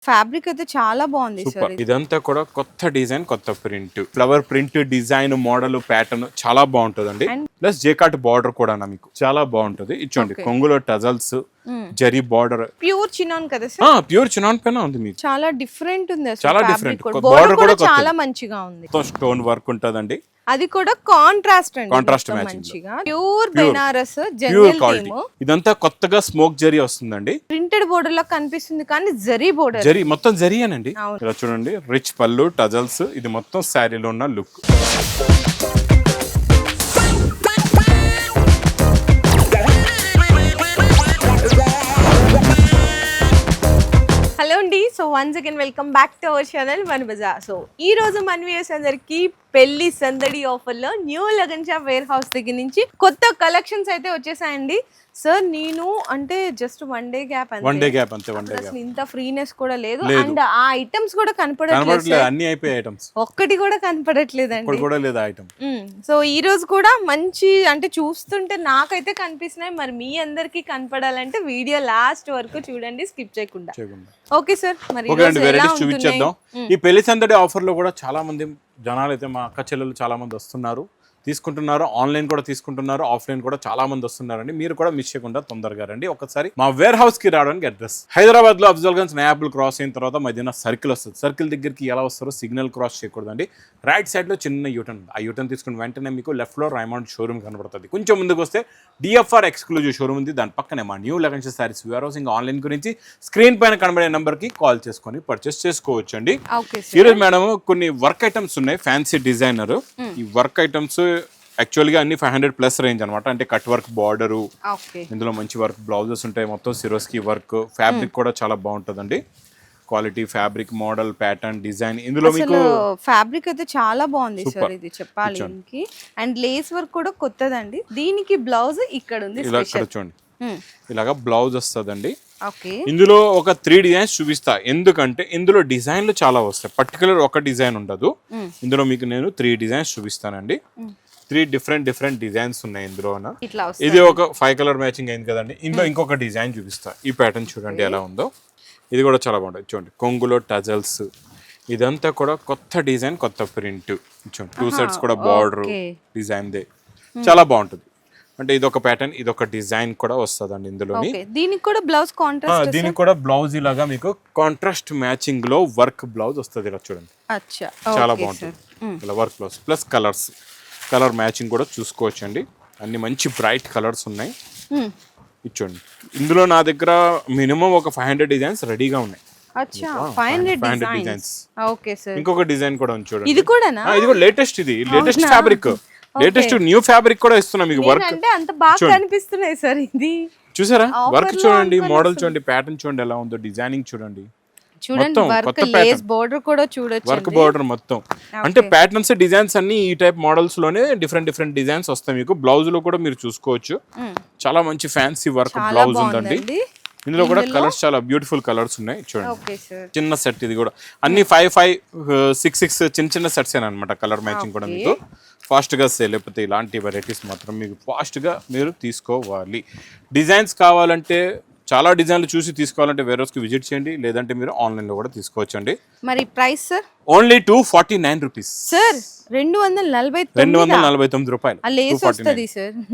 Fabric అయితే చాలా బాగుంది సూపర్. సార్. ఇదంతా కూడా కొత్త డిజైన్, కొత్త print, flower print design, model, pattern చాలా బాగుంటదండి. ప్లస్ జేకాట్ బార్డర్ కూడా మీకు చాలా బాగుంటది. ఇచ్చోండి కొంగులో tassels, zari border, pure chinon కదా సార్? ప్యూర్ చినాన్ పైన ఉంది మీకు. చాలా డిఫరెంట్ ఉంది అసలు. చాలా డిఫరెంట్. బార్డర్ కూడా చాలా మంచిగా ఉంది. స్టోన్ వర్క్ ఉంటదండి. అది కూడా కాంట్రాస్ట్ అండి. Contrast matching. Pure Banaras general theme. ఇదంతా కొత్తగా స్మోక్ జరీ వస్తుందండి. ప్రింటెడ్ బోర్డర్ లా కనిపిస్తుంది కానీ జరీ బోర్డర్. జరీ మొత్తం జరీయేనండి. ఇలా చూడండి, రిచ్ పళ్ళు, టజల్స్, ఇది మొత్తం శారీలో ఉన్న లుక్. హలో అండి, so once again welcome back to our channel మన బజార్. సో ఈ రోజు మన వ్యూయర్స్ అందరికి పెళ్లి సందడి ఆఫర్ లో new Lagan shop warehouse దగ్గర నుంచి కొత్త కలెక్షన్స్ అయితే వచ్చేసాయండి. సార్ నేను అంటే జస్ట్ వన్ డే గ్యాప్ అంతే, అసలు ఇంత ఫ్రీనెస్ కూడా లేదు. అండ్ ఆ ఐటమ్స్ కూడా కనపడట్లేదు, అన్ని అయిపోయాయి ఐటమ్స్, ఒక్కటి కూడా కనపడట్లేదండి. సో ఈ రోజు కూడా మంచి అంటే చూస్తుంటే నాకైతే కనిపిస్తున్నాయి. మరి మీ అందరికి కనపడాలంటే వీడియో లాస్ట్ వరకు చూడండి, స్కిప్ చేయకుండా. ఓకే సార్, మరి చూపించేద్దాం. ఈ పెళ్లి సందడి ఆఫర్ లో కూడా చాలా మంది జనాలు అయితే, మా అక్క చెల్లెలు చాలా మంది వస్తున్నారు, తీసుకుంటున్నారు. ఆన్లైన్ కూడా తీసుకుంటున్నారు, ఆఫ్లైన్ కూడా చాలా మంది వస్తున్నారండి. మీరు కూడా మిస్ చేయకుండా తొందరగా రండి. ఒకసారి మా వేర్ హౌస్ కి రావడానికి అడ్రస్ హైదరాబాద్ లో అఫ్జల్గంజ్ నయాబుల్ క్రాస్ అయిన తర్వాత మధ్యన సర్కిల్ వస్తుంది. సర్కిల్ దగ్గరికి ఎలా వస్తారో సిగ్నల్ క్రాస్ చేయకూడదండి. రైట్ సైడ్ లో చిన్న యూటర్న్, ఆ యూటర్న్ తీసుకుని వెంటనే మీకు లెఫ్ట్ లో రైమండ్ షోరూమ్ కనబడుతుంది. కొంచెం ముందుకు వస్తే డిఎఫ్ఆర్ ఎక్స్క్లూజివ్ షోరూమ్ ఉంది. దాని పక్కనే మా new Lagan shop saris warehouse. ఇంకా ఆన్లైన్ గురించి స్క్రీన్ పైన కనబడే నెంబర్ కి కాల్ చేసుకొని పర్చేస్ చేసుకోవచ్చు అండి. ఈరోజు మేడం కొన్ని వర్క్ ఐటమ్స్ ఉన్నాయి, ఫ్యాన్సీ డిజైనర్. ఈ వర్క్ ఐటమ్స్ యాక్చువల్గా అన్ని 500+ రేంజ్ అనమాట. అంటే కట్ వర్క్ బార్డరు, ఇందులో మంచి వర్క్ బ్లౌజెస్ ఉంటాయి, మొత్తం సిరోస్కి వర్క్. ఫ్యాబ్రిక్ కూడా చాలా బాగుంటుందండి. Quality fabric, model, pattern, design. ఇందులో మీకు ఫ్యాబ్రిక్ అయితే చాలా బాగుంది సార్, ఇది చెప్పాలి. అండ్ లేస్ వర్క్ కూడా కొత్తదండి. దీనికి బ్లౌజ్ ఇక్కడ ఉంది, ఇలా చూడండి, ఇలాగా బ్లౌజ్ వస్తుందండి. ఇందులో ఒక 3 డిజైన్స్ చూపిస్తా, ఎందుకంటే ఇందులో డిజైన్లు చాలా వస్తాయి, పర్టికులర్ ఒక డిజైన్ ఉండదు. ఇందులో మీకు నేను 3 డిజైన్స్ చూపిస్తానండి. 3 డిఫరెంట్ డిజైన్స్ ఉన్నాయి ఇందులో. ఇది ఒక 5 కలర్ మ్యాచింగ్ అయింది కదండి. ఇందులో ఇంకొక డిజైన్ చూపిస్తా. ఈ ప్యాటర్న్ చూడండి ఎలా ఉందో. ఇది కూడా చాలా బాగుంటుంది. చూడండి, కొంగులో టజల్స్, ఇదంతా కూడా కొత్త డిజైన్, కొత్త ప్రింట్. చూడండి, 2 సైడ్స్ కూడా బార్డర్ డిజైన్ దే, చాలా బాగుంటుంది. అంటే ఇదొక ప్యాటర్న్, ఇదొక డిజైన్ కూడా వస్తుందండి ఇందులోని. దీనికి కూడా బ్లౌజ్ కాంట్రాస్ట్, దీనికి కూడా బ్లౌజ్ ఇలాగా మీకు కాంట్రాస్ట్ మ్యాచింగ్ లో వర్క్ బ్లౌజ్ వస్తుంది. ఇలా చూడండి, చాలా బాగుంటుంది. ఇలా work blouse plus colour matching కూడా చూసుకోవచ్చు అండి. అన్ని మంచి బ్రైట్ కలర్స్ ఉన్నాయి. ఇచ్చోండి, ఇందులో నా దగ్గర మినిమం ఒక 500 డిజైన్స్ రెడీగా ఉన్నాయి. 500 డిజైన్స్. ఇంకొక డిజైన్ కూడా ఉంది చూడండి, ఇది కూడా లేటెస్ట్. ఇది latest fabric, latest new fabric కూడా ఇస్తున్నా మీకు. వర్క్ అంటే అంత బాగా కనిపిస్తున్నాయి సార్. ఇది చూసారా, వర్క్ చూడండి, మోడల్ చూడండి, ప్యాటర్న్ చూడండి ఎలా ఉందో, డిజైనింగ్ చూడండి. చూడండి, వర్క్ లేస్ బోర్డర్ కూడా చూడొచ్చు. వర్క్ బోర్డర్ మొత్తం అంటే ప్యాటర్న్స్, డిజైన్స్ అన్ని ఈ టైప్ మోడల్స్ లోనే డిఫరెంట్ డిజైన్స్ వస్తాయి మీకు. బ్లౌజ్ లో కూడా మీరు చూసుకోవచ్చు, చాలా మంచి ఫ్యాన్సీ వర్క్ బ్లౌజ్ ఉందండి. ఇందులో కూడా కలర్స్ చాలా బ్యూటిఫుల్ కలర్స్ ఉన్నాయి చూడండి. చిన్న సెట్, ఇది కూడా అన్ని 5, 5, 6 చిన్న సెట్స్ అనమాట. కలర్ మ్యాచింగ్ కూడా మీకు ఫాస్ట్ గా సేల్ అయిపోతే ఇలాంటి వెరైటీస్ మాత్రం మీకు ఫాస్ట్ గా మీరు తీసుకోవాలి. డిజైన్స్ కావాలంటే, చాలా డిజైన్లు చూసి తీసుకోవాలంటే వేరే రోజుకి విజిట్ చేయండి, లేదంటే మీరు ఆన్లైన్ లో కూడా తీసుకోవచ్చు అండి. మరి price sir? Only 249 rupees sir. 249 రూపాయలు.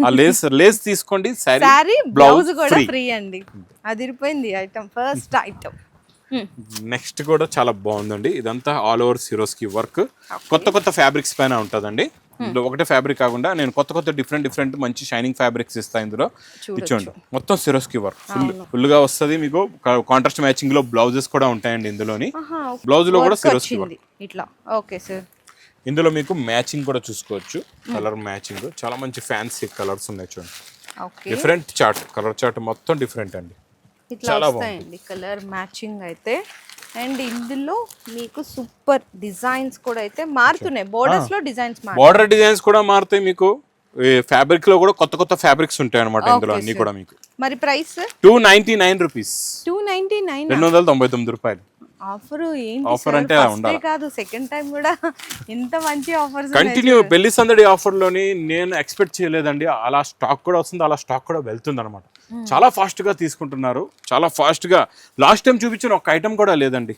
ఆ లేస్ తీసుకోండి, సారీ బ్లౌజ్ కూడా ఫ్రీ అండి. అదిరిపోయింది ఐటమ్, ఫస్ట్ ఐటమ్. నెక్స్ట్ కూడా చాలా బాగుందండి. ఇదంతా ఆల్ ఓవర్ సిరోస్కి వర్క్, కొత్త ఫ్యాబ్రిక్స్ పైన ఉంటుందండి. ఇందులో ఒకటే ఫ్యాబ్రిక్ కాకుండా నేను కొత్త డిఫరెంట్ మంచి షైనింగ్ ఫ్యాబ్రిక్స్ ఇస్తా. ఇందులో ఇచ్చోండి, మొత్తం సిరోస్కి వర్క్ ఫుల్ గా వస్తుంది మీకు. కాంట్రాస్ట్ మ్యాచింగ్ లో బ్లౌజెస్ కూడా ఉంటాయండి ఇందులోని. బ్లౌజ్ లో కూడా సిరోస్కి వర్క్ ఇట్లా. ఓకే సార్, ఇందులో మీకు మ్యాచింగ్ కూడా చూసుకోవచ్చు, కలర్ మ్యాచింగ్ చాలా మంచి ఫ్యాన్సీ కలర్స్ ఉన్నాయి చూడండి. డిఫరెంట్ చార్ట్, కలర్ చార్ట్ మొత్తం డిఫరెంట్ అండి, చాలా బాగుంది కలర్ మ్యాచింగ్ అయితే. అండ్ ఇందులో మీకు సూపర్ డిజైన్స్ కూడా అయితే మారుతున్నాయి. బోర్డర్స్ లో డిజైన్స్, బోర్డర్ డిజైన్స్ కూడా మారుతాయి మీకు. ఫ్యాబ్రిక్ లో కూడా కొత్త ఫ్యాబ్రిక్స్ ఉంటాయి అనమాట ఇందులో అన్ని కూడా మీకు. మరి ప్రైస్ 299 రూపీస్. 299 299 రూపాయలు. ఆఫర్ ఏంటి ఆఫర్ అంటే అలా ఉండాలి. కాదు సెకండ్ టైం కూడా ఇంత మంచి ఆఫర్స్ కంటిన్యూ పెళ్లి సందడి ఆఫర్ లోని నేను ఎక్స్పెక్ట్ చేయలేదండి. అలా స్టాక్ కూడా వస్తుంది, అలా స్టాక్ కూడా వెళ్తుంది అనమాట. చాలా ఫాస్ట్ గా తీసుకుంటున్నారు, చాలా ఫాస్ట్ గా. లాస్ట్ టైం చూపించిన ఒక ఐటమ్ కూడా లేదండి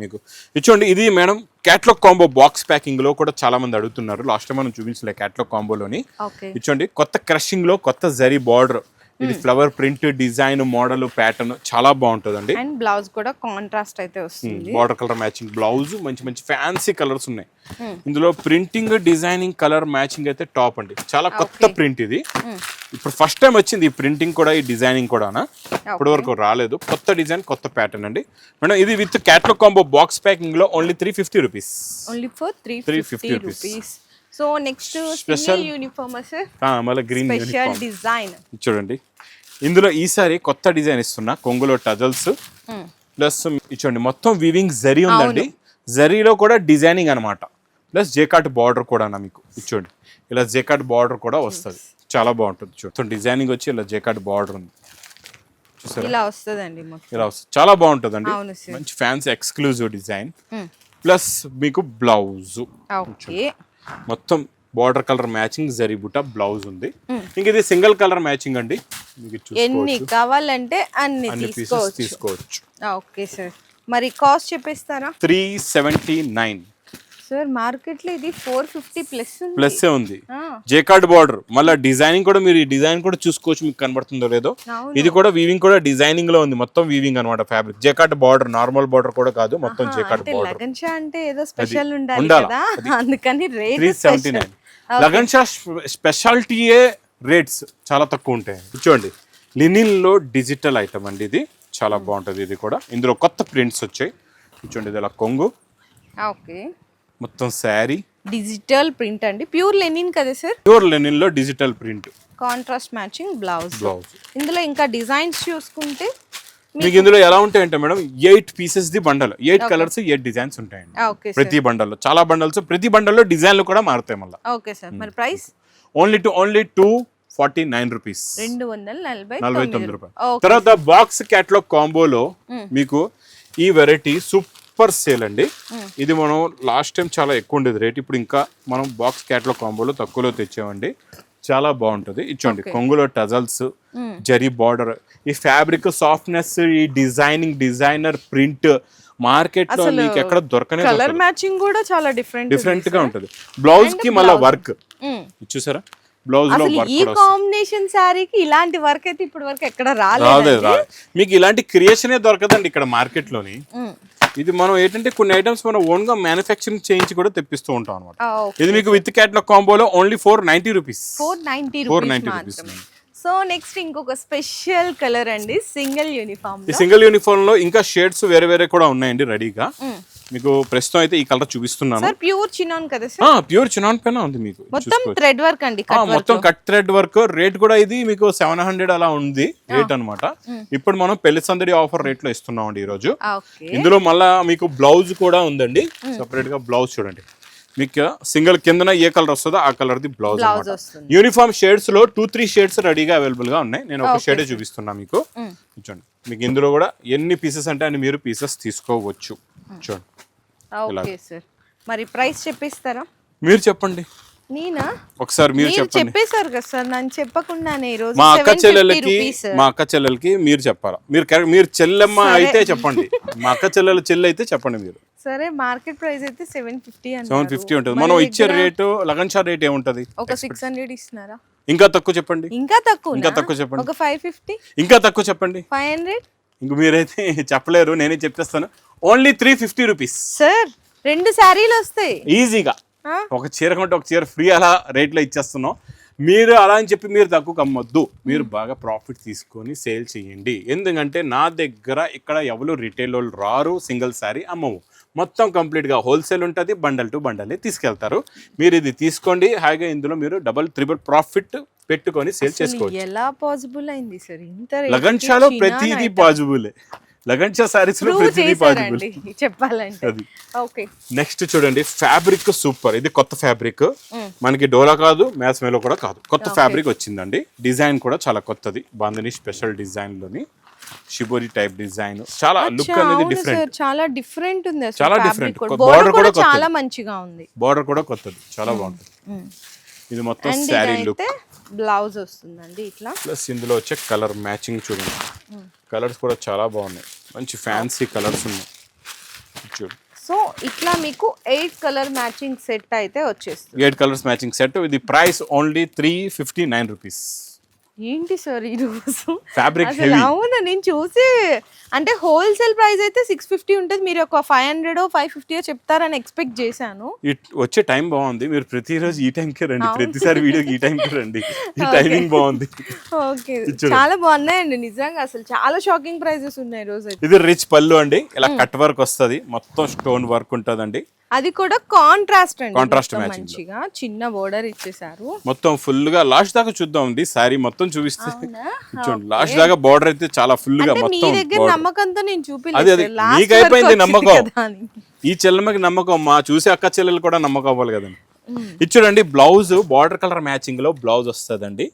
మీకు. ఇచ్చోండి, ఇది madam catalogue combo box packing లో కూడా చాలా మంది అడుగుతున్నారు. లాస్ట్ టైం మనం చూపించలే క్యాట్లాగ్ కాంబోలోని. ఇచ్చోండి, కొత్త క్రషింగ్ లో కొత్త జరీ బార్డర్, ఇది flower print design model pattern చాలా బాగుంటుందండి. అండ్ బ్లౌజ్ కూడా కాంట్రాస్ట్ అయితే వస్తుంది, బార్డర్ కలర్ మ్యాచింగ్ బ్లౌజ్, మంచి మంచి ఫ్యాన్సీ కలర్స్ ఉన్నాయి ఇందులో. ప్రింటింగ్ డిజైనింగ్ కలర్ మ్యాచింగ్ అయితే టాప్ అండి, చాలా కొత్త ప్రింట్ ఇది. ఇప్పుడు ఫస్ట్ టైం వచ్చింది ఈ ప్రింటింగ్ కూడా, ఈ డిజైనింగ్ కూడా ఇప్పటి వరకు రాలేదు. కొత్త డిజైన్, కొత్త ప్యాటర్న్ అండి మేడం. ఇది with catalogue combo box packing లో only 350 rupees. Only for 350 rupees. So next special uniform మళ్ళీ గ్రీన్ స్పెషల్ డిజైన్ చూడండి. ఇందులో ఈసారి కొత్త డిజైన్ ఇస్తున్నా, కొంగులో టజల్స్ ప్లస్ ఇచ్చోండి మొత్తం వీవింగ్ జరీ ఉందండి. జరీలో కూడా డిజైనింగ్ అనమాట, ప్లస్ జేకాట్ బార్డర్ కూడా మీకు ఇచ్చోండి. ఇలా జేకాట్ బార్డర్ కూడా వస్తుంది, చాలా బాగుంటుంది. చూడండి డిజైనింగ్ వచ్చి ఇలా జేకాట్ బార్డర్ ఉంది, ఇలా వస్తుందండి, ఇలా వస్తుంది, చాలా బాగుంటుందండి. మంచి ఫ్యాన్సీ ఎక్స్క్లూజివ్ డిజైన్, ప్లస్ మీకు బ్లౌజ్ మొత్తం బార్డర్ కలర్ మ్యాచింగ్ జరీ బుట్ట బ్లౌజ్ ఉంది. ఇంక ఇది సింగిల్ కలర్ మ్యాచింగ్ అండి, ఎన్ని కావాలంటే అన్ని పీసెస్ తీసుకోవచ్చు. ఓకే సార్, మరి కాస్ట్ చెప్పేస్తారా? 379 సార్. మార్కెట్ లో ఇది 450 ప్లస్ ఉంది. జేకార్డ్ బార్డర్, మళ్ళీ డిజైనింగ్ కూడా మీరు ఈ డిజైన్ కూడా చూసుకోవచ్చు, మీకు కనబడుతుందో లేదో. ఇది కూడా వీవింగ్ కూడా డిజైనింగ్ లో ఉంది, మొత్తం వీవింగ్ అనమాట. Fabric jacquard border, normal border కూడా కాదు, మొత్తం జేకార్డ్ బార్డర్. లగన్ షా అంటే ఏదో స్పెషల్ ఉండాలి కదా, అందుకని రేట్ 379. లగన్ షా స్పెషాలిటీయే రేట్స్ చాలా తక్కువ ఉంటాయి. చూడండి లినిన్ లో డిజిటల్ ఐటమ్ అండి, ఇది చాలా బాగుంటది. ఇది కూడా ఇందులో కొత్త ప్రింట్స్ వచ్చాయి. చూడండి, ఇది ఇలా కొంగు, ఓకే మొత్తం శారీ డిజిటల్ ప్రింట్ అండి, ప్యూర్ లెనిన్ కదా సార్? ప్యూర్ లెనిన్ లో digital print, contrast matching blouse. ఇందులో ఇంకా డిజైన్స్ చూసుకుంటే మీకు ఇందులో ఎలా ఉంటాయంటే madam 8 pieces the bundle, 8 colours 8 designs ఉంటాయండి ప్రతి బండల్లో. చాలా బండల్స్, ప్రతి బండల్లో డిజైన్లు కూడా మారుతాయి మళ్ళీ. ఓకే సార్, మరి ప్రైస్ ఓన్లీ 249 రూపీస్, 249 రూపాయలు. తర్వాత బాక్స్ క్యాట్లాగ్ కాంబోలో మీకు ఈ వెరైటీ సూపర్ సేల్ అండి. ఇది మనం లాస్ట్ టైం చాలా ఎక్కువ ఉండేది రేట్, ఇప్పుడు ఇంకా మనం బాక్స్ క్యాట్లాగ్ కాంబోలో తక్కువలో తెచ్చామండి. చాలా బాగుంటది. ఇచ్చోండి కొంగులో టజల్స్, జరీ బార్డర్, ఈ ఫ్యాబ్రిక్ సాఫ్ట్నెస్, ఈ డిజైనింగ్ డిజైనర్ ప్రింట్ మార్కెట్ లో మీకు ఎక్కడ దొరకనే. కలర్ మ్యాచింగ్ కూడా చాలా డిఫరెంట్ గా ఉంటది. బ్లౌజ్ కి మళ్ళీ వర్క్ చూసారా, బ్లౌజ్ లో వర్క్. ఈ కాంబినేషన్ సారీకి ఇలాంటి వర్క్ అయితే ఇప్పటి వరకు ఎక్కడ రాలేదు. మీకు ఇలాంటి క్రియేషనే దొరకదండి ఇక్కడ మార్కెట్ లోని. ఇది మనం ఏంటంటే కొన్ని ఐటమ్స్ మనం ఓన్ గా మ్యానుఫ్యాక్చరింగ్ చేయించి కూడా తెప్పిస్తూ ఉంటాం అనమాట. ఇది మీకు విత్ క్యాట్లాగ్ కాంబోలో ఓన్లీ 490 రూపీస్. 490 మాత్రమే. సో నెక్స్ట్ ఇంకొక స్పెషల్ కలర్ అండి, సింగిల్ యూనిఫామ్. ఈ సింగిల్ యూనిఫామ్ లో ఇంకా షేడ్స్ వేరే వేరే కూడా ఉన్నాయండి రెడీగా. మీకు ప్రస్తుతం అయితే ఈ కలర్ చూపిస్తున్నాను. సార్ ప్యూర్ చినాన్ కదా సార్? ప్యూర్ చినాన్ పైన ఉంది మీకు. మొత్తం థ్రెడ్ వర్క్ అండి, మొత్తం కట్ థ్రెడ్ వర్క్. రేట్ కూడా ఇది మీకు 700 అలా ఉంది రేట్ అన్నమాట. ఇప్పుడు మనం పెళ్లి సందడి ఆఫర్ రేట్ లో ఇస్తున్నాం అండి ఈ రోజు. ఇందులో మళ్ళా మీకు బ్లౌజ్ కూడా ఉందండి, సెపరేట్ గా బ్లౌజ్ చూడండి. మీకు సింగిల్ కిందన ఏ కలర్ వస్తుందో ఆ colour the blouse. Uniform shades లో 2-3 షేడ్స్ రెడీగా అవైలబుల్ గా ఉన్నాయి. నేను ఒక షేడే చూపిస్తున్నా మీకు. చూడండి, మీకు ఇందులో కూడా ఎన్ని పీసెస్ అంటే అన్ని మీరు పీసెస్ తీసుకోవచ్చు. చూడండి, ఓకే సార్, మరి ప్రైస్ చెప్పేస్తారా? మీరు చెప్పండి. నేనా? ఒకసారి మీరు చెప్పండి. చెప్పేశారు కదా సార్, నన్ను చెప్పకుండానే ఈ రోజు. మా అక్క చెల్లెలకి మీరు చెప్పాలా? మీరు చెల్లెమ్మ అయితే చెప్పండి, మా అక్క చెల్లెల చెల్లి అయితే చెప్పండి మీరు. సరే, మార్కెట్ ప్రైస్ అయితే 750 ఉంటుంది. మనం ఇచ్చే రేటు లగన్ షా రేట్ ఏముంటది? ఒక 600 ఇస్తున్నారా? ఇంకా తక్కువ చెప్పండి. ఇంకా తక్కువ చెప్పండి. ఒక 550. ఇంకా తక్కువ చెప్పండి. 500. ఇంక మీరైతే చెప్పలేరు, నేనే చెప్పేస్తాను. Only 350 rupees sir. 2 శారీలు వస్తాయి ఈజీగా. ఒక చీర కొంటే ఒక చీర ఫ్రీ, అలా రేట్లో ఇచ్చేస్తున్నాం. మీరు అలా అని చెప్పి మీరు తక్కువ అమ్మొద్దు, మీరు బాగా ప్రాఫిట్ తీసుకొని సేల్ చేయండి. ఎందుకంటే నా దగ్గర ఇక్కడ ఎవరు రిటైల్ వాళ్ళు రారు, సింగిల్ శారీ అమ్మవు, మొత్తం కంప్లీట్గా హోల్సేల్ ఉంటుంది. బండల్ టు బండల్ తీసుకెళ్తారు. మీరు ఇది తీసుకోండి హాయిగా, ఇందులో మీరు 3x ప్రాఫిట్ పెట్టుకొని సేల్ చేసుకోవచ్చు. ఎలా పాసిబుల్ అయింది సార్ ఇంత? లగన్ షాలో ప్రతిదీ పాసిబులే, లగన్ షా సారీస్ లో ప్రతిదీ పాసిబుల్ చెప్పాలంటే. ఓకే, నెక్స్ట్ చూడండి, ఫ్యాబ్రిక్ సూపర్. ఇది కొత్త ఫ్యాబ్రిక్, మనకి డోలా కాదు, మ్యాచ్ మేలో కూడా కాదు, కొత్త ఫ్యాబ్రిక్ వచ్చిందండి. డిజైన్ కూడా చాలా కొత్తది, బాందిని స్పెషల్ డిజైన్ లోని. షిబోరి టైప్ డిజైన్, చాలా లుక్ అనేది డిఫరెంట్, చాలా డిఫరెంట్ ఉంది అసలు. చాలా fabric different. కూడా. Border Border కూడా కూడా చాలా మంచిగా ఉంది. బార్డర్ కూడా కొత్తది, చాలా బాగుంటుంది. ఇది మొత్తం శారీ లుక్. బ్లౌజ్ వస్తుందండి ఇట్లా. ప్లస్ ఇందులో వచ్చే కలర్ మ్యాచింగ్ చూడండి, కలర్స్ కూడా చాలా బాగున్నాయి, మంచి ఫ్యాన్సీ కలర్స్ ఉన్నాయి చూడు. సో ఇట్లా మీకు 8 కలర్ మ్యాచింగ్ సెట్ అయితే వచ్చేస్తుంది. 8 కలర్స్ మ్యాచింగ్ సెట్. ఇది ప్రైస్ ఓన్లీ 359 రూపీస్. ఏంటి సార్ ఈ రోజు ఫ్యాబ్రిక్ అసలు? హెవీ. అవునా, నేను చూసి అంటే హోల్సేల్ ప్రైస్ అయితే 650 ఉంటుంది, మీరు ఒక 500 550 చెప్తారని ఎక్స్పెక్ట్ చేశాను. వచ్చే టైం బాగుంది, మీరు ప్రతిరోజు ఈ టైంకే రండి, ప్రతిసారి వీడియోకి ఈ టైంకి రండి, ఈ టైమింగ్ బాగుంది. ఓకే, చాలా బాగున్నాయండి నిజంగా, అసలు చాలా షాకింగ్ ప్రైజెస్ ఉన్నాయి ఈ రోజు అయితే. ఇది రిచ్ పళ్ళు అండి, ఇలా కట్ వర్క్ వస్తుంది, మొత్తం స్టోన్ వర్క్ ఉంటుందండి. అది కూడా కాంట్రాస్ట్ అండి, కాంట్రాస్ట్ మొత్తం మ్యాచింగ్ మంచిగా చిన్న బోర్డర్ ఇచ్చేసారు. మొత్తం ఫుల్ గా లాస్ట్ దాకా చూద్దాం అండి, సారీ మొత్తం చూపిస్తే చూడండి. లాస్ట్ దాకా బార్డర్ అయితే చాలా ఫుల్ గా అంటే మీ మొత్తం దగ్గర border. నమ్మకంతో నేను అది చూపిలేదు, మీకు అయిపోయింది నమ్మకం, ఈ చెల్లెమ్మకి నమ్మకం, మా చూసే అక్క చెల్లెలు కూడా నమ్మకం అవ్వాలి కదండి. ఇది చూడండి, బ్లౌజ్ బార్డర్ కలర్ మ్యాచింగ్ లో బ్లౌజ్ వస్తుందండి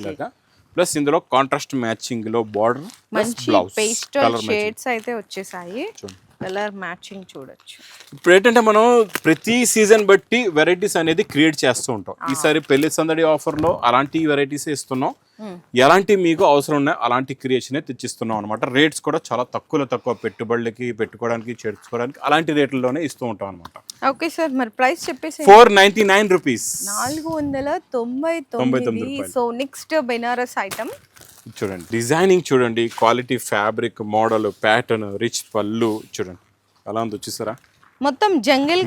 ఇలాగా. ప్లస్ ఇందులో కాంట్రాస్ట్ మ్యాచింగ్ లో బార్డర్ మంచి blouse pastel colour matching. Shades అయితే వచ్చేసాయి, కలర్ మ్యాచింగ్ చూడొచ్చు. ఇప్పుడు ఏంటంటే మనం ప్రతి సీజన్ బట్టి వెరైటీస్ అనేది క్రియేట్ చేస్తూ ఉంటాం. ఈసారి పెళ్లి సందడి ఆఫర్ లో అలాంటి వెరైటీస్ ఇస్తున్నాం, ఎలాంటి మీకు అవసరం ఉన్నాయో అలాంటి క్రియేషన్ తెచ్చిస్తున్నాం అనమాట. రేట్స్ కూడా చాలా తక్కువ పెట్టుబడులకి పెట్టుకోవడానికి చేర్చుకోవడానికి అలాంటి రేట్లలోనే ఇస్తూ ఉంటాం అనమాట. ఓకే సార్, మరి ప్రైస్ చెప్పేసి 499 rupees, 499. So next Banaras item చూడండి, డిజైనింగ్ చూడండి, quality fabric, model, pattern, rich పళ్ళు చూడండి అలా ఉంది, చూసారా? మొత్తం జంగిల్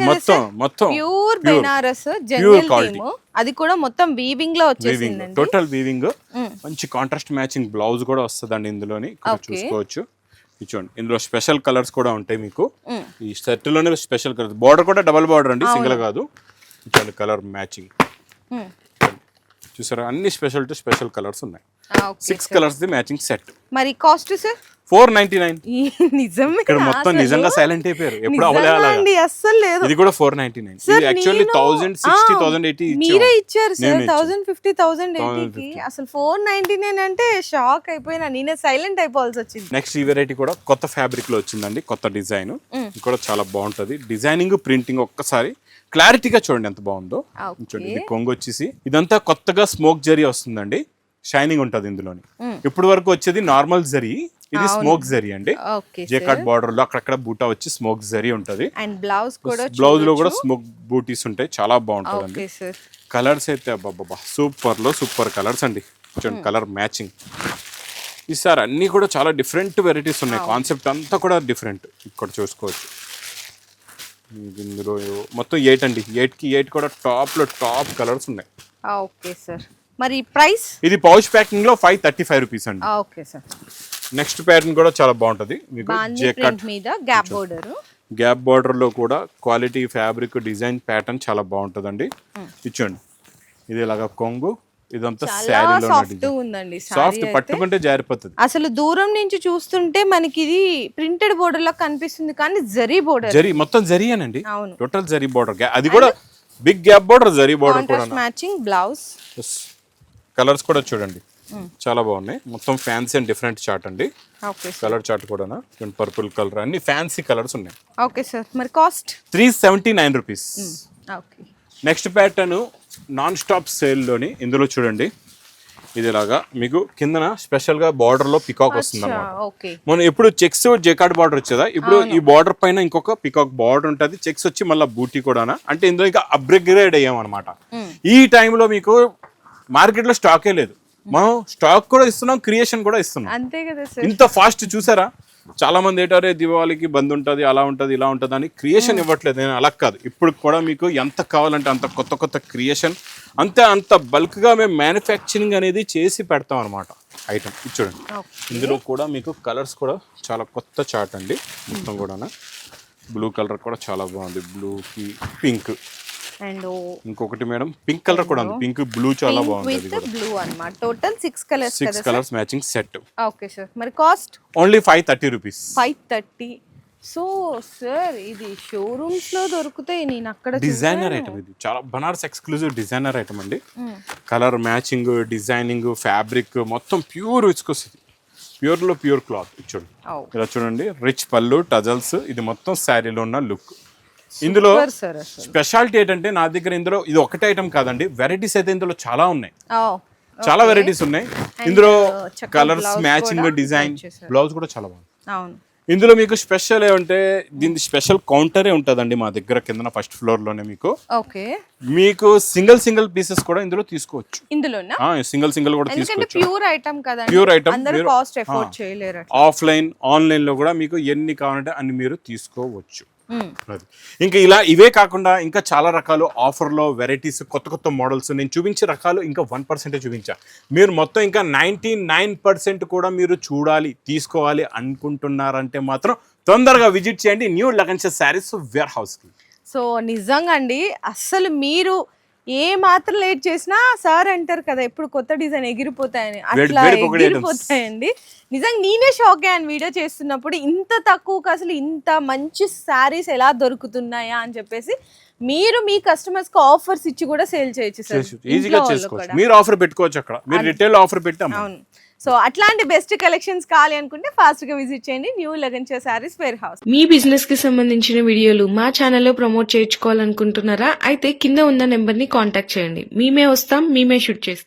మొత్తం ప్యూర్ బెనారస్ జంగిల్ థీమ్, అది కూడా మొత్తం వీవింగ్ లో వచ్చేసిందండి. టోటల్ వీవింగ్, మంచి కాంట్రాస్ట్ మ్యాచింగ్ బ్లౌజ్ కూడా వస్తుందండి ఇందులోని, ఇక్కడ చూసుకోవచ్చు. చూడండి, ఇందులో స్పెషల్ కలర్స్ కూడా ఉంటాయి మీకు ఈ సెట్ లోనే. స్పెషల్ కలర్స్, బార్డర్ కూడా డబుల్ బార్డర్ అండి, సింగిల్ కాదు. చూడండి కలర్ మ్యాచింగ్ చూసారా, అన్ని స్పెషల్ కలర్స్ ఉన్నాయి. 6 కలర్స్ ది మ్యాచింగ్ సెట్. మరి కాస్ట్ సార్ 499. నిజమే, ఇక్కడ మొత్తం నిజంగా సైలెంట్ అయిపోయారు, ఎప్పుడు నిజంగానండి, అస్సలు లేదు. ఇది కూడా 499. ఇది యాక్చువల్లీ 1060 1080 మీరే ఇచ్చారు సార్, 1050 1080 కి. అసలు 499 అంటే షాక్ అయిపోయినా, నేనే సైలెంట్ అయిపోవాల్సి వచ్చింది. నెక్స్ట్ ఈ వెరైటీ కూడా కొత్త ఫ్యాబ్రిక్ లో వచ్చిందండి, కొత్త డిజైన్, ఇది కూడా చాలా బాగుంటది. డిజైనింగ్, ప్రింటింగ్ ఒక్కసారి క్లారిటీగా చూడండి ఎంత బాగుందో. చూడండి, ఇది కొంగు వచ్చేసి ఇదంతా కొత్తగా స్మోక్ జరీ వస్తుందండి, షైనింగ్ ఉంటది ఇందులోని. ఇప్పుడు వరకు వచ్చేది నార్మల్ జరీ, ఇది స్మోక్ జరీ అండి. జేకార్డ్ బార్డర్ లో అక్కడక్కడ బూటా వచ్చి స్మోక్ జరీ ఉంటది. అండ్ బ్లౌజ్ లో కూడా స్మోక్ బూటీస్ ఉంటాయి, చాలా బాగుంటదండి. కలర్స్ అయితే అబ్బా సూపర్ కలర్స్ అండి. చూడండి కలర్ మ్యాచింగ్. ఈసారి అన్ని కూడా చాలా డిఫరెంట్ వెరైటీస్ ఉన్నాయి, కాన్సెప్ట్ అంతా కూడా డిఫరెంట్. ఇక్కడ చూసుకోవచ్చు, ఇందులో మొత్తం 8 అండి, 8 కూడా టాప్ కలర్స్ ఉన్నాయి. ఓకే సార్, మరి ప్రైస్? ఇది పౌచ్ ప్యాకింగ్ లో 535 రూపీస్ అండి. Okay sir. నెక్స్ట్ ప్యాటర్న్ కూడా చాలా బాగుంటది మీకు, జేకార్డ్ మీద గ్యాప్ బోర్డర్. గ్యాప్ బార్డర్ లో కూడా క్వాలిటీ ఫ్యాబ్రిక్ డిజైన్ ప్యాటర్న్ చాలా బాగుంటదండి. ఇచ్చండి, ఇది ఇలాగా కొంగు, ఇదంతా శారీలో ఉందండి, సాఫ్ట్, పట్టుకుంటే జారిపోతుంది. అసలు దూరం నుంచి చూస్తుంటే మనకి ఇది ప్రింటెడ్ బోర్డర్ లా కనిపిస్తుంది, కానీ జరీ బోర్డర్, జరీ మొత్తం జరీయేనండి, టోటల్ జరీ బోర్డర్. అది కూడా big gap border, zari border కూడా. Matching blouse. కలర్స్ కూడా చూడండి చాలా బాగున్నాయి, మొత్తం ఫ్యాన్సీ అండ్ డిఫరెంట్ చార్ట్ అండి. కలర్ చార్ట్ కూడా పర్పుల్ కలర్, అన్ని ఫ్యాన్సీ కలర్స్ ఉన్నాయి. ఓకే సార్, మరి cost? 379 rupees. Okay. Next pattern non stop sale లోని, ఇందులో చూడండి ఇది ఇలాగా మీకు కిందన స్పెషల్ గా బార్డర్ లో పికాక్ వస్తుంది అన్నమాట. మనం ఎప్పుడు చెక్స్ జేకార్డ్ బార్డర్ వచ్చేదా, ఇప్పుడు ఈ బార్డర్ పైన ఇంకొక పికాక్ బార్డర్ ఉంటుంది, చెక్స్ వచ్చి మళ్ళీ బూటీ కూడా. అంటే ఇందులో ఇంకా అప్గ్రేడ్ అయ్యాం అనమాట. ఈ టైంలో మీకు మార్కెట్ లో స్టాకే లేదు, మనం స్టాక్ కూడా ఇస్తున్నాం, క్రియేషన్ కూడా ఇస్తున్నాం. అంతే కదా సార్, ఇంత ఫాస్ట్ చూసారా? చాలా మంది ఏంటారే దివాళీకి బంద్ ఉంటుంది, అలా ఉంటుంది, ఇలా ఉంటుంది అని క్రియేషన్ ఇవ్వట్లేదు. నేను అలా కాదు, ఇప్పుడు కూడా మీకు ఎంత కావాలంటే అంత కొత్త క్రియేషన్, అంత బల్క్ గా మేము మ్యానుఫ్యాక్చరింగ్ అనేది చేసి పెడతాం అనమాట ఐటమ్. చూడండి, ఇందులో కూడా మీకు కలర్స్ కూడా చాలా కొత్త చార్ట్ అండి, మొత్తం కూడా. బ్లూ కలర్ కూడా చాలా బాగుంది, బ్లూకి పింక్, అండ్ ఇంకొకటి మేడం పింక్ కలర్ కూడా ఉంది, పింక్ బ్లూ చాలా బాగుంది. బ్లూ అన్నమాట, total 6 colours matching set. Okay sir, మరి cost? Only 530 rupees. 530. So sir, ఇది షోరూమ్స్ లో దొరుకుతాయి, నేను అక్కడ డిజైనర్ ఐటమ్, ఇది చాలా బనారస్ ఎక్స్క్లూజివ్ డిజైనర్ ఐటమ్ అండి. కలర్ మ్యాచింగ్, డిజైనింగ్, ఫ్యాబ్రిక్ మొత్తం ప్యూర్ విస్కోస్, ప్యూర్ లో ప్యూర్ క్లాత్ చూడండి, Oh. ఇలా చూడండి, రిచ్ పళ్ళు టజల్స్, ఇది మొత్తం శారీలో ఉన్న లుక్. ఇందులో సార్ స్పెషాలిటీ ఏంటంటే నా దగ్గర ఇందులో ఇది ఒకటే ఐటమ్ కాదండి, వెరైటీస్ అయితే ఇందులో చాలా ఉన్నాయి, Oh. చాలా వెరైటీస్ ఉన్నాయి. ఇందులో చక్కగా కలర్స్ blouse మ్యాచింగ్ కూడా డిజైన్, చేశారు. బ్లౌజ్ కూడా చాలా బాగుంది. అవును. ఇందులో మీకు స్పెషల్ ఏమంటే దీని స్పెషల్ కౌంటరే ఉంటుందండి మా దగ్గర కింద ఫస్ట్ ఫ్లోర్ లోనే. ఓకే, మీకు సింగిల్ పీసెస్ కూడా ఇందులో తీసుకోవచ్చు, ఇందులోనా? సింగిల్ కూడా ఎందుకంటే తీసుకోవచ్చు. ప్యూర్ ఐటమ్ కదా, ప్యూర్ ఐటమ్ అందరూ మీరు కాస్ట్ ఎఫోర్డ్ చేయలేరు. ఆఫ్లైన్ ఆన్లైన్ లో కూడా మీకు ఎన్ని కావాలంటే అన్ని మీరు తీసుకోవచ్చు. మ్మ్. అది. ఇంకా ఇలా ఇవే కాకుండా ఇంకా చాలా రకాలు ఆఫర్లో వెరైటీస్, కొత్త మోడల్స్ నేను చూపించే రకాలు ఇంకా 1% చూపించా. మీరు మొత్తం ఇంకా 99% కూడా మీరు చూడాలి, తీసుకోవాలి అనుకుంటున్నారంటే మాత్రం తొందరగా విజిట్ చేయండి న్యూ లగన్షా శారీస్ వేర్ హౌస్కి. సో నిజంగా అండి, అస్సలు మీరు ఏ మాత్రం లేట్ చేసినా సార్ అంటారు కదా ఎప్పుడు కొత్త డిజైన్ ఎగిరిపోతాయని, అట్లా వేడిపోకడి ఎగిరిపోతాయండి. నిజంగా నేనే షాక్ అయ్యాను వీడియో చేస్తున్నప్పుడు, ఇంత తక్కువకి అసలు ఇంత మంచి శారీస్ ఎలా దొరుకుతున్నాయా అని చెప్పేసి. మీరు మీ కస్టమర్స్ కి ఆఫర్స్ ఇచ్చి కూడా సేల్ చేయొచ్చు సార్, ఈజీగా చేసుకోవచ్చు. మీరు ఆఫర్ పెట్టుకోవచ్చు అక్కడ, మీరు రిటైల్ ఆఫర్ పెట్టాము. అవును. సో అట్లాంటి బెస్ట్ కలెక్షన్స్ కావాలి అనుకుంటే ఫాస్ట్ గా విజిట్ చేయండి new Lagansha sarees warehouse. మీ బిజినెస్ కి సంబంధించిన వీడియోలు మా ఛానల్లో ప్రమోట్ చేయించుకోవాలనుకుంటున్నారా? అయితే కింద ఉన్న నెంబర్ ని కాంటాక్ట్ చేయండి. మేమే వస్తాం, మేమే షూట్ చేస్తాం.